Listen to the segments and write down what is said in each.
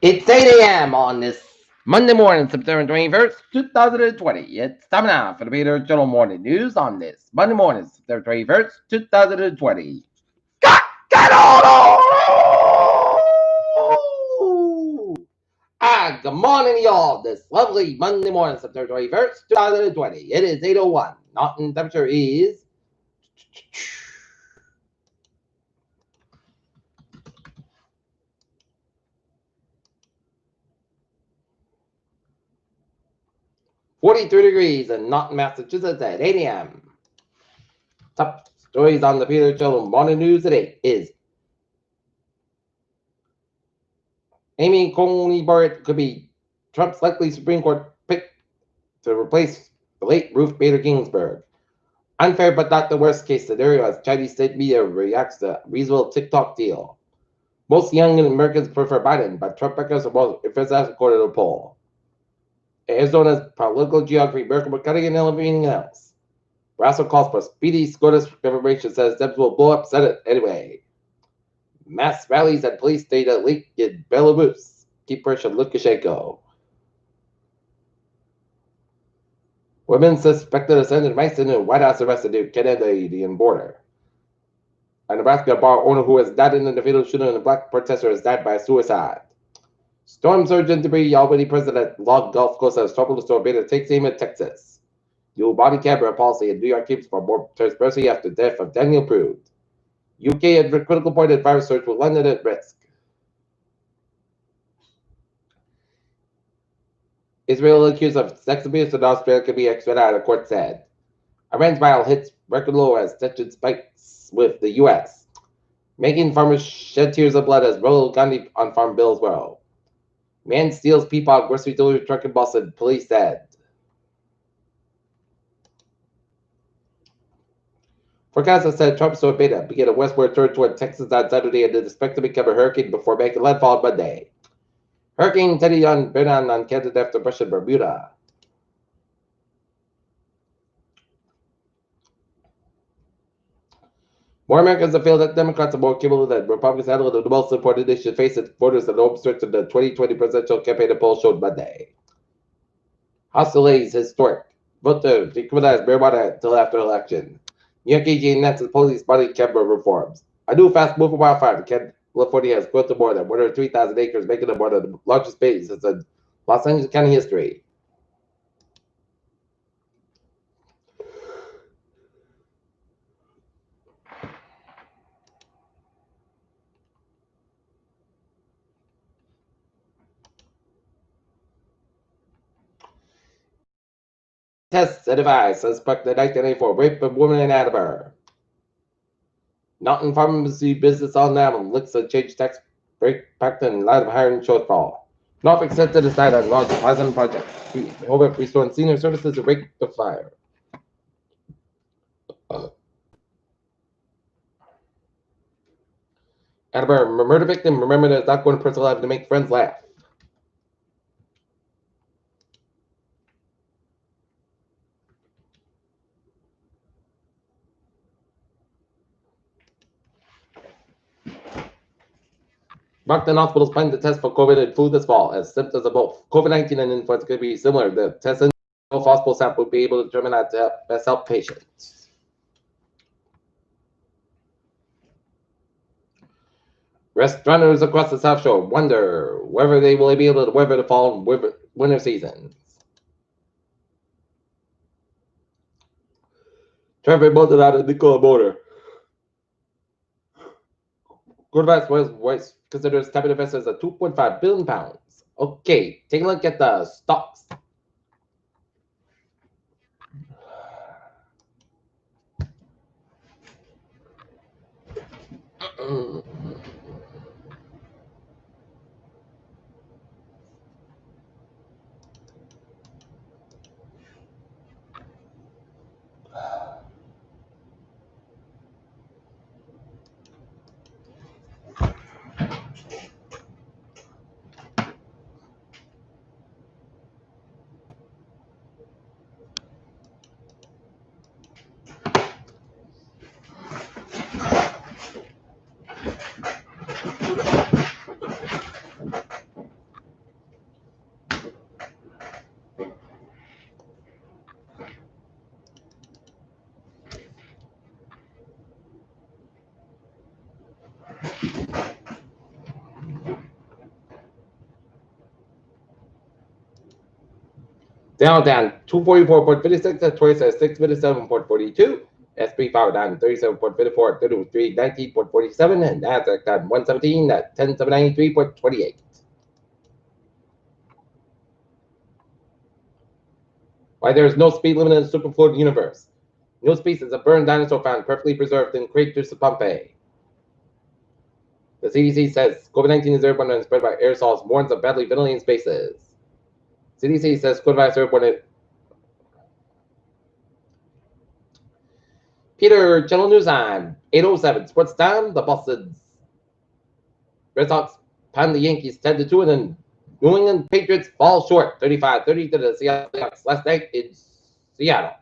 It's 8 a.m. on this Monday morning, September 21st, 2020. It's time now for the Peter Journal Morning News on this Monday morning, September 21st, 2020. Get on! Good morning, y'all. This lovely Monday morning, September 21st, 2020. It is 8:01. Mountain temperature is 43 degrees in Norton, Massachusetts at 8 a.m. Top stories on the Peter Journal Morning News today is Amy Coney Barrett could be Trump's likely Supreme Court pick to replace the late Ruth Bader Ginsburg. Unfair but not the worst case scenario as Chinese state media reacts to reasonable TikTok deal. Most young Americans prefer Biden, but Trump backers are most enthusiastic according to a poll. Arizona's political geography, America McCutting and everything else. Russell calls for speedy SCOTUS confirmation, says Dems will blow up Senate anyway. Mass rallies and police data leak in Belarus. Keep pressure Lukashenko. Women suspected of sending mice in the White House arrested near Canadian border. A Nebraska bar owner who has died in the fatal shooting of a black protester has died by suicide. Storm surge and debris. Albany president Log Gulf Coast has trouble to store beta takes aim at Texas. New body camera policy in New York keeps for more transparency after death of Daniel Prude. UK at a critical point in virus surge with London at risk. Israel accused of sex abuse in Australia could be extradited, a court said. Iran's mile hits record low as tension spikes with the U.S. Making farmers shed tears of blood as Rahul Gandhi on farm bills grow. Man steals Peapod grocery delivery truck in Boston, police said. Forecasters said Trump saw beta begin a westward turn toward Texas on Saturday and is expected to become a hurricane before making landfall on Monday. Hurricane Teddy on Brennan on Canada after brushing Bermuda. More Americans have feel that Democrats are more capable than Republicans handle the most important issue facing voters in the home stretch of the 2020 presidential campaign. The poll showed Monday. House delays historic. Vote to decriminalize marijuana until after election. New York AG announces police body camera reforms. A new fast-moving wildfire in California has grown to more than 103,000 acres, making it one of the largest bases in Los Angeles County history. Tests advise suspect in 1984 rape of woman in Attleboro. Norton Pharmacy business on now looks to change tax break pact in light of hiring shortfall. Norfolk set to decide on large housing project. Over restoring senior services to break the fire. Attleboro murder victim, remember that it's not going to personal life to make friends laugh. Brockton Hospital's planning to test for COVID and flu this fall, as symptoms of both COVID-19 and influenza could be similar. The test in both hospital sample would be able to determine how to best help patients. Restaurateurs across the South Shore wonder whether they will be able to weather the fall and winter seasons. Traffic bolted out of Nicola border. Coronavirus was considers capital investors at 2.5 billion pounds. Okay, take a look at the stocks. down 244.56 at 26.57.42. SP power down 37.54 at 33.19.47, and Nasdaq down 117 at 10,793.28. Why there is no speed limit in the superfluid universe. No species of burned dinosaur found perfectly preserved in craters of Pompeii. The CDC says COVID-19 is airborne and spread by aerosols, warns of badly ventilating spaces. CDC says coronavirus airborne. Peter, Channel News Time, 8:07 Sports Time. The Boston Red Sox pound the Yankees 10-2, and then New England Patriots fall short 35-30 to the Seattle Seahawks last night in Seattle.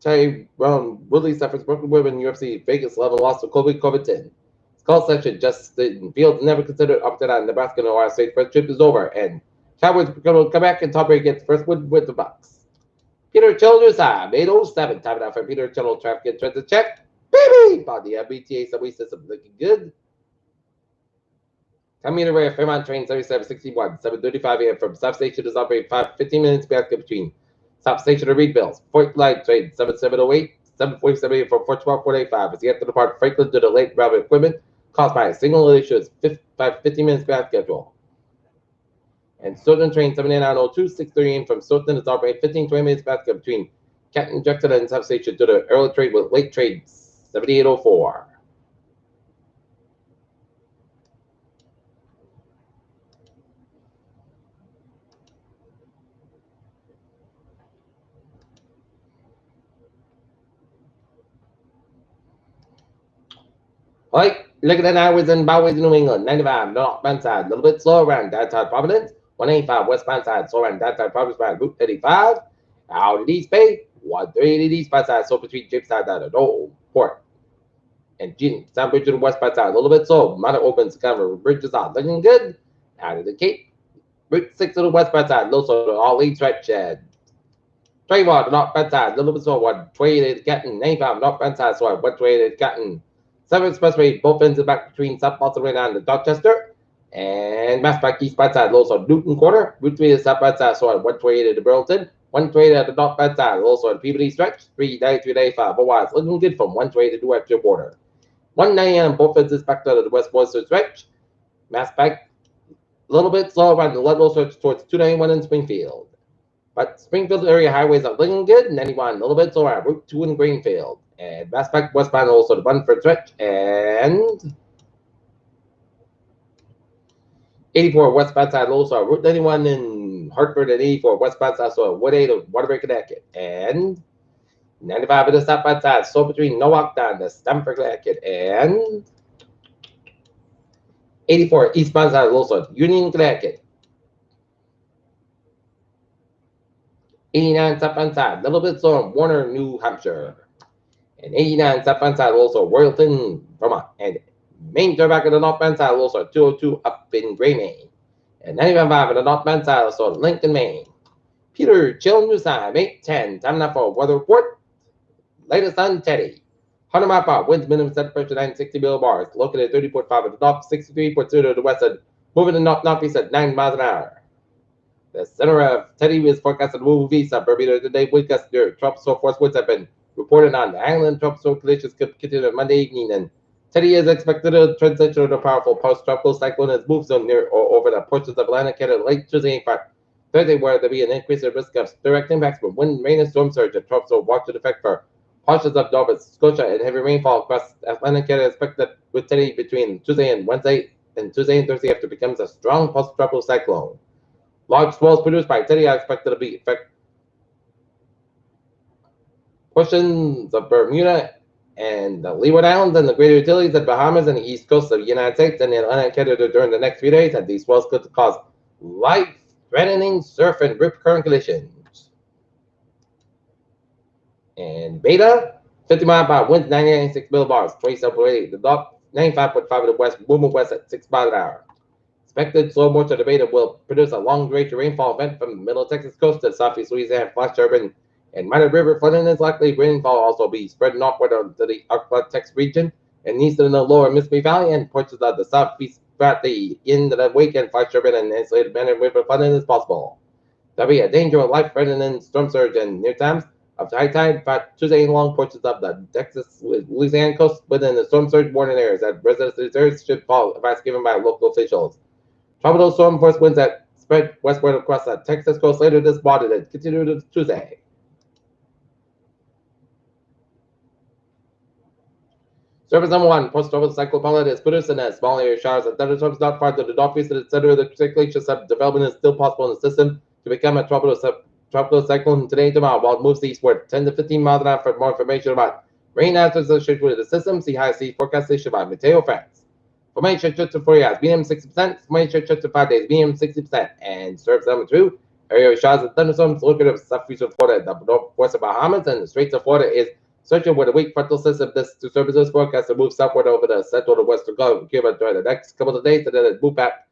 Terry Woodley suffers broken rib in UFC Vegas 11 loss to Colby Covington. Skull session Justin Fields never considered opted on Nebraska and Ohio State. First trip is over, and Cowboys will come back and top break gets first win with the Bucks. Peter Childers time, 8:07. Time now for Peter Childers traffic and transit check. Baby! On the MBTA subway system looking good. Coming away at Fairmont train 3761, 7:35 a.m. from South Station is operating 15 minutes back between South Station and Reedville. Point Line train 7708, 7:47 a.m. from 412-485 as you have to depart Franklin to the late railway equipment caused by a single issue is 15 minutes back schedule. And Stoughton train 78902, 6:30 a.m. from Stoughton is operating 15-20 minutes back between Canton Junction and South Station to the early train with late train 7804. Right, looking at highways and byways in New England, 95 northbound side, a little bit slow around downtown Providence, 185 westbound side, slow around downtown Providence by Route 35, out of East Bay, 130 eastbound side, so between Jamestown and the Port. And Soundbridge to the westbound side, a little bit slow, Mount opens, kind of bridges out, looking good, out of the Cape, Route 6 to the westbound side, low so all lead stretch, and Traymore, the northbound side, a little bit slow, 128 is getting 95 northbound side, so 128 is getting 7 Expressway, both ends are back between South Boston and the Dorchester, and Mass Pike eastbound side, also Newton Quarter, Route 3 is southbound side, so 128 to Burlington, 128 at the northbound side, also at Peabody Stretch, 393-95, otherwise looking good from 128 to New Hampshire border. 190 on both ends is back to the West Boylston Stretch, Mass Pike, a little bit slow around the Ludlow Stretch towards 291 in Springfield. But Springfield area highways are looking good, 91, a little bit slow around Route 2 in Greenfield. And Mass Pike westbound also the Bunford Stretch, and 84 westbound side also Route 91 in Hartford, and 84 westbound side so Wood 8 of Waterbury, Connecticut, and 95 at the southbound side so between Norwalk down to Stamford, Connecticut, and 84 eastbound side also Union, Connecticut, 89 southbound side a little bit slow in Warner, New Hampshire, and 89 southbound side also Royalton, Vermont, and Main turnback at the northbound side also 202 up in Gray, Maine, and 95 at the northbound side also Lincoln, Maine. Peter, Chill News Time, 8:10. Time now for a weather report. Latest on Teddy. 100 mile per hour, winds minimum set pressure 960 millibars, located at 30.5 at the north, 63.0 to the west, and moving to northeast at 9 miles an hour. The center of Teddy is forecasted to move east of Bermuda today. Wind gusts near tropical force winds have been reported on the island. Tropical conditions could continue Monday evening, and Teddy is expected to transition to a powerful post-tropical cyclone as moves on near or over the portions of Atlantic Canada late Tuesday and Thursday, where there will be an increase in risk of direct impacts from wind, rain, and storm surge. And tropical watch in effect for portions of Nova Scotia and heavy rainfall across Atlantic Canada expected with Teddy between Tuesday and Wednesday, and Tuesday and Thursday after it becomes a strong post-tropical cyclone. Large swells produced by Teddy are expected to be affect portions of Bermuda and the Leeward Islands and the Greater Antilles, the Bahamas, and the east coast of the United States and the Atlantic Canada during the next few days, and these swells could cause life-threatening surf and rip current conditions. And Beta, 50 mile per hour, winds 96 millibars, 27.8. The north, 95.5 to the west, moving west at 6 miles an hour. Expected slow motion of Beta will produce a long-duration rainfall event from the middle Texas coast to southeast Louisiana, flash turbine, and minor river flooding is likely. Rainfall also be spread northward to the Ark-Texas region and east of the lower Mississippi Valley and portions of the southeast throughout the end of the weekend. Flash turbine and isolated minor river flooding is possible. There'll be a danger of life-threatening storm surge and near times of high tide, but Tuesday along portions of the Texas Louisiana coast within the storm surge warning areas that residents should follow advice given by local officials. Tropical storm force winds that spread westward across the Texas coast later this morning and continue to Tuesday. Surface number one, post-tropical cyclone is producing as small area showers and thunderstorms not far to the northeast of the center of the circulation development is still possible in the system to become a tropical cyclone today and tomorrow while it moves eastward 10 to 15 miles an hour. For more information about rain hazards associated with the system, see high sea forecast station by Mateo France. Formation shifts to 4 hours, medium 60%. Formation shifts to 5 days, medium 60%. And surface number two, area showers and thunderstorms located southeast of Florida, the northwest of Bahamas, and the Straits of Florida is searching with a weak frontal system. This disturbances forecast to move southward over the central to western Gulf of Cuba during the next couple of days, and then it move back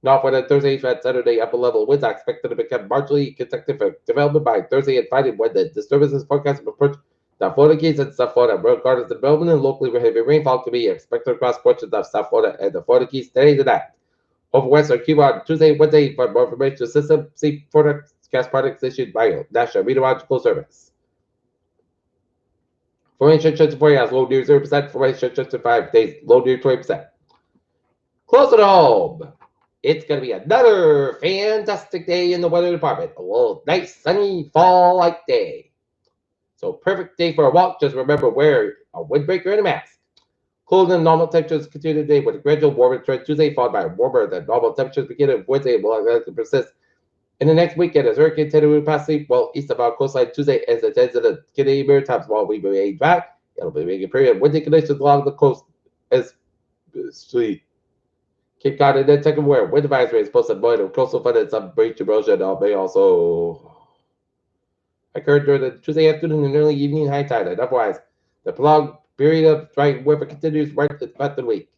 northward on Thursday and Saturday. Upper level winds are expected to become marginally consecutive for development by Thursday and Friday when the disturbances forecast to approach the Florida Keys and South Florida. Regardless of development and locally heavy rainfall to be expected across portions of South Florida and the Florida Keys today and tonight. Over western Cuba on Tuesday, Wednesday. For more information, the system see forecast products issued by National Meteorological Service. Formation shifts to 4 hours, low near 0%. Formation shifts to 5 days, low near 20%. Close at home. It's going to be another fantastic day in the weather department. A little nice, sunny, fall-like day. So perfect day for a walk. Just remember, wear a windbreaker and a mask. Colder than normal temperatures continue today with a gradual warmer trend Tuesday, followed by warmer than normal temperatures beginning of Wednesday and will likely persist. In the next weekend, as Hurricane Teddy will pass well east of our coastline Tuesday as it heads to the Canadian Maritimes while we remain dry. It'll be making period windy conditions along the coast as sweet. Cape Cod and then second where wind advisory is posted more of coastal flood and some breach erosion may also occur during the Tuesday afternoon and early evening high tide. And otherwise, the prolonged period of dry weather continues right throughout the week.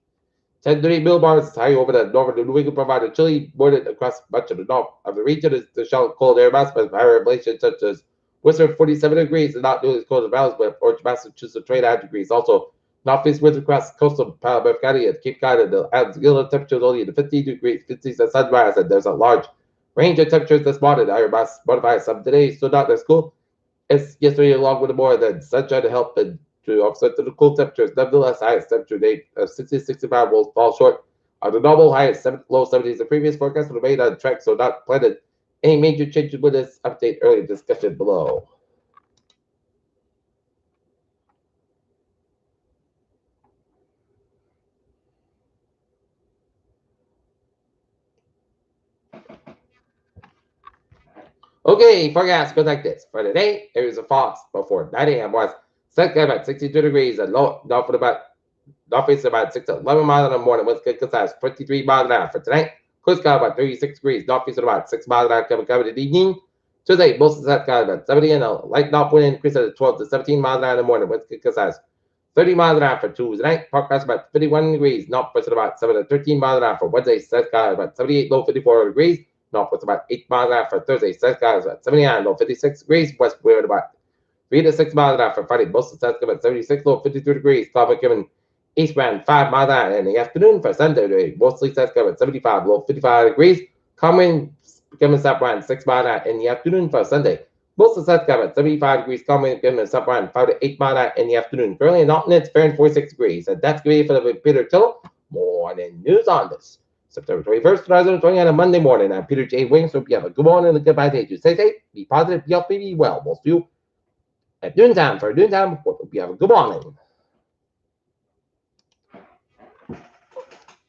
10-30 millibars high over the northern New England provided chilly morning across much of the north of the region is the shallow cold air mass with higher elevation such as Worcester 47 degrees and not nearly as cold as valleys with Orange, Massachusetts 29 degrees. Also, northeast winds across the coastal Palomar County and Cape Cod and the Adams Gila temperatures only in the 50 degrees, 50s at sunrise, and there's a large range of temperatures this morning. Higher mass modified some today, so not as cool as yesterday, along with more than sunshine to help and to offset the cool temperatures. Nevertheless, highest temperature date of 60-65 will fall short of the normal high of low 70s. The previous forecast will remain on track, so not planning any major changes with this update. Early discussion below. Okay, forecast goes like this. For today, areas of frost before 9 a.m. was set about 62 degrees and low north for about northeast about 6 to 11 miles in the morning. Winds could size 23 miles an hour. For tonight, coast guard about 36 degrees, northeast at about 6 miles an hour coming in the evening. Tuesday, most of the south guard about 70 and a light north wind increase at 12 to 17 miles an hour in the morning. Winds could size 30 miles an hour for Tuesday night. Forecast about 51 degrees, northwest at about 7 to 13 miles an hour for Wednesday, south guard about 78, low 54 degrees. Northwest about 8 miles an hour for Thursday. South guard is about 79, low 56 degrees. West wind about 3 to 6 miles an hour for Friday. Most of the south about 76, low 53 degrees. Cloud given eastbound 5 miles an hour in the afternoon for Sunday. Mostly south about 75, low 55 degrees. Common becoming southbound 6 miles an hour in the afternoon for Sunday. Most of the south about 75 degrees. Common becoming southbound 5 to 8 miles an hour in the afternoon. Currently in Alton, it's Fahrenheit 46 degrees. And that's going to be for the Peter Tittle. Morning news on this. September 21st, 2020 on a Monday morning. I'm Peter J. Wings. Hope you have a good morning and a goodbye day. You stay safe, be positive, be healthy, be well. We'll see you at noontime for noontime. Hope you have a good morning.